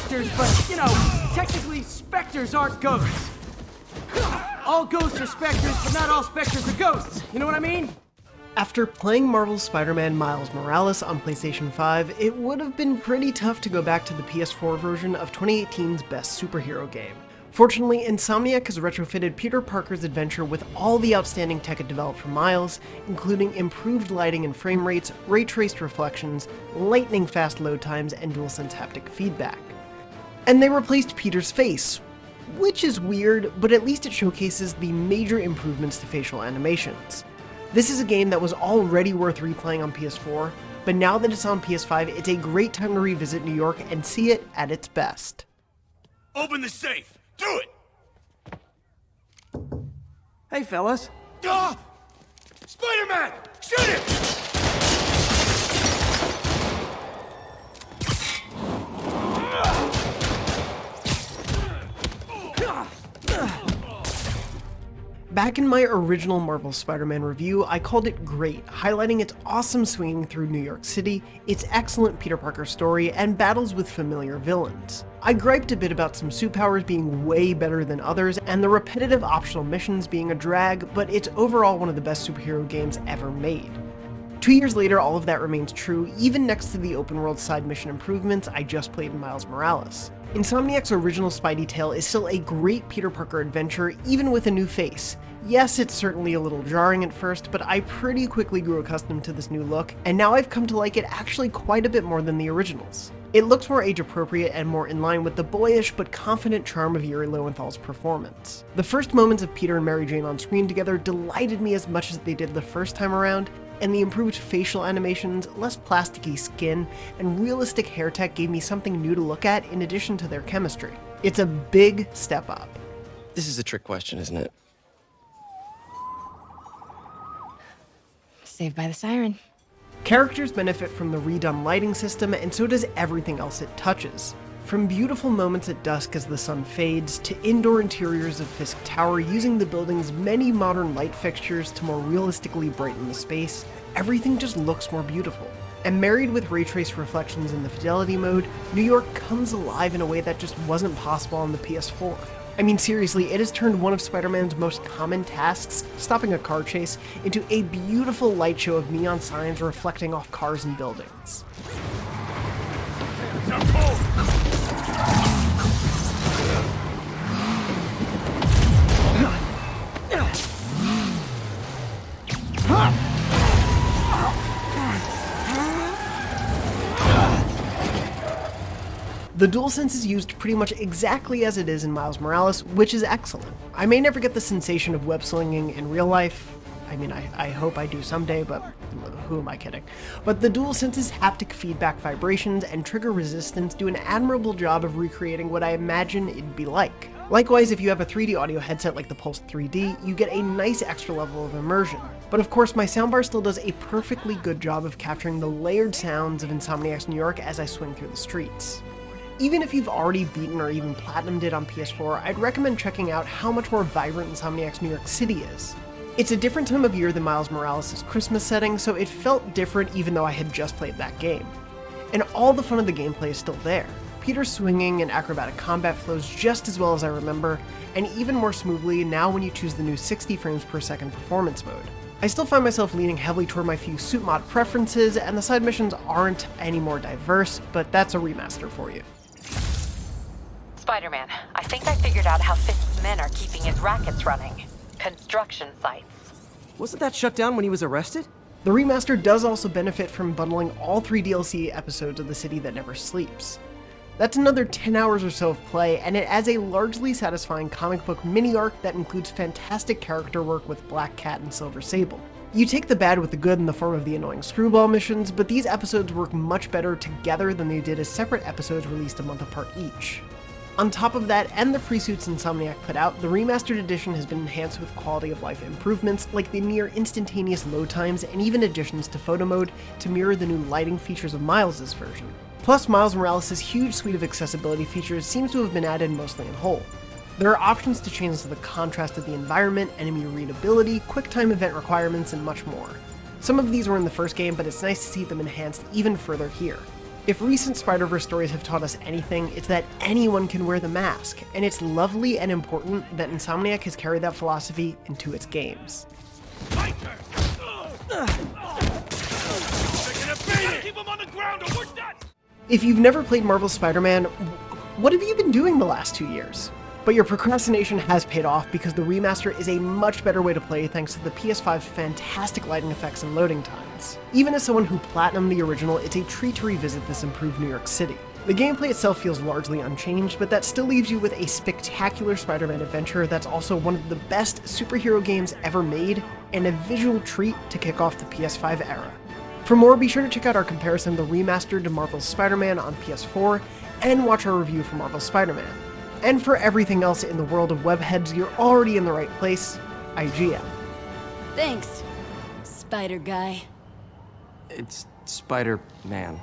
specters, but, technically specters aren't ghosts. All ghosts are specters, but not all specters are ghosts. You know what I mean? After playing Marvel's Spider Man Miles Morales on PlayStation 5, it would have been pretty tough to go back to the PS4 version of 2018's best superhero game. Fortunately, Insomniac has retrofitted Peter Parker's adventure with all the outstanding tech it developed for Miles, including improved lighting and frame rates, ray-traced reflections, lightning-fast load times, and DualSense haptic feedback. And they replaced Peter's face, which is weird, but at least it showcases the major improvements to facial animations. This is a game that was already worth replaying on PS4, but now that it's on PS5, it's a great time to revisit New York and see it at its best. Open the safe! Do it! Hey, fellas. Ah! Spider-Man! Shoot him! Back in my original Marvel Spider Man review, I called it great, highlighting its awesome swinging through New York City, its excellent Peter Parker story, and battles with familiar villains. I griped a bit about some suit powers being way better than others, and the repetitive optional missions being a drag, but it's overall one of the best superhero games ever made. 2 years later, all of that remains true, even next to the open-world side mission improvements I just played in Miles Morales. Insomniac's original Spidey tale is still a great Peter Parker adventure, even with a new face. Yes, it's certainly a little jarring at first, but I pretty quickly grew accustomed to this new look, and now I've come to like it actually quite a bit more than the originals. It looks more age-appropriate and more in line with the boyish but confident charm of Yuri Lowenthal's performance. The first moments of Peter and Mary Jane on screen together delighted me as much as they did the first time around, and the improved facial animations, less plasticky skin, and realistic hair tech gave me something new to look at in addition to their chemistry. It's a big step up. This is a trick question, isn't it? Saved by the siren. Characters benefit from the redone lighting system, and so does everything else it touches. From beautiful moments at dusk as the sun fades, to indoor interiors of Fisk Tower using the building's many modern light fixtures to more realistically brighten the space, everything just looks more beautiful. And married with ray-traced reflections in the fidelity mode, New York comes alive in a way that just wasn't possible on the PS4. I mean, seriously, it has turned one of Spider-Man's most common tasks, stopping a car chase, into a beautiful light show of neon signs reflecting off cars and buildings. The DualSense is used pretty much exactly as it is in Miles Morales, which is excellent. I may never get the sensation of web slinging in real life. I mean, I hope I do someday, but who am I kidding? But the DualSense's haptic feedback vibrations and trigger resistance do an admirable job of recreating what I imagine it'd be like. Likewise, if you have a 3D audio headset like the Pulse 3D, you get a nice extra level of immersion. But of course, my soundbar still does a perfectly good job of capturing the layered sounds of Insomniac's New York as I swing through the streets. Even if you've already beaten or even platinumed it on PS4, I'd recommend checking out how much more vibrant Insomniac's New York City is. It's a different time of year than Miles Morales' Christmas setting, so it felt different even though I had just played that game. And all the fun of the gameplay is still there. Peter's swinging and acrobatic combat flows just as well as I remember, and even more smoothly now when you choose the new 60 frames per second performance mode. I still find myself leaning heavily toward my few suit mod preferences, and the side missions aren't any more diverse, but that's a remaster for you. Spider-Man, I think I figured out how Fisk's men are keeping his rackets running. Construction sites. Wasn't that shut down when he was arrested? The remaster does also benefit from bundling all 3 DLC episodes of The City That Never Sleeps. That's another 10 hours or so of play, and it adds a largely satisfying comic book mini-arc that includes fantastic character work with Black Cat and Silver Sable. You take the bad with the good in the form of the annoying screwball missions, but these episodes work much better together than they did as separate episodes released a month apart each. On top of that, and the free suits Insomniac put out, the remastered edition has been enhanced with quality of life improvements like the near instantaneous load times and even additions to photo mode to mirror the new lighting features of Miles' version. Plus, Miles Morales' huge suite of accessibility features seems to have been added mostly in whole. There are options to change the contrast of the environment, enemy readability, quick-time event requirements, and much more. Some of these were in the first game, but it's nice to see them enhanced even further here. If recent Spider-Verse stories have taught us anything, it's that anyone can wear the mask, and it's lovely and important that Insomniac has carried that philosophy into its games. My turn! Keep him on the ground or we're done! If you've never played Marvel's Spider-Man, what have you been doing the last 2 years? But your procrastination has paid off because the remaster is a much better way to play thanks to the PS5's fantastic lighting effects and loading times. Even as someone who platinumed the original, it's a treat to revisit this improved New York City. The gameplay itself feels largely unchanged, but that still leaves you with a spectacular Spider-Man adventure that's also one of the best superhero games ever made, and a visual treat to kick off the PS5 era. For more, be sure to check out our comparison of the remastered to Marvel's Spider-Man on PS4, and watch our review for Marvel's Spider-Man. And for everything else in the world of webheads, you're already in the right place, IGN. Thanks, Spider Guy. It's Spider Man.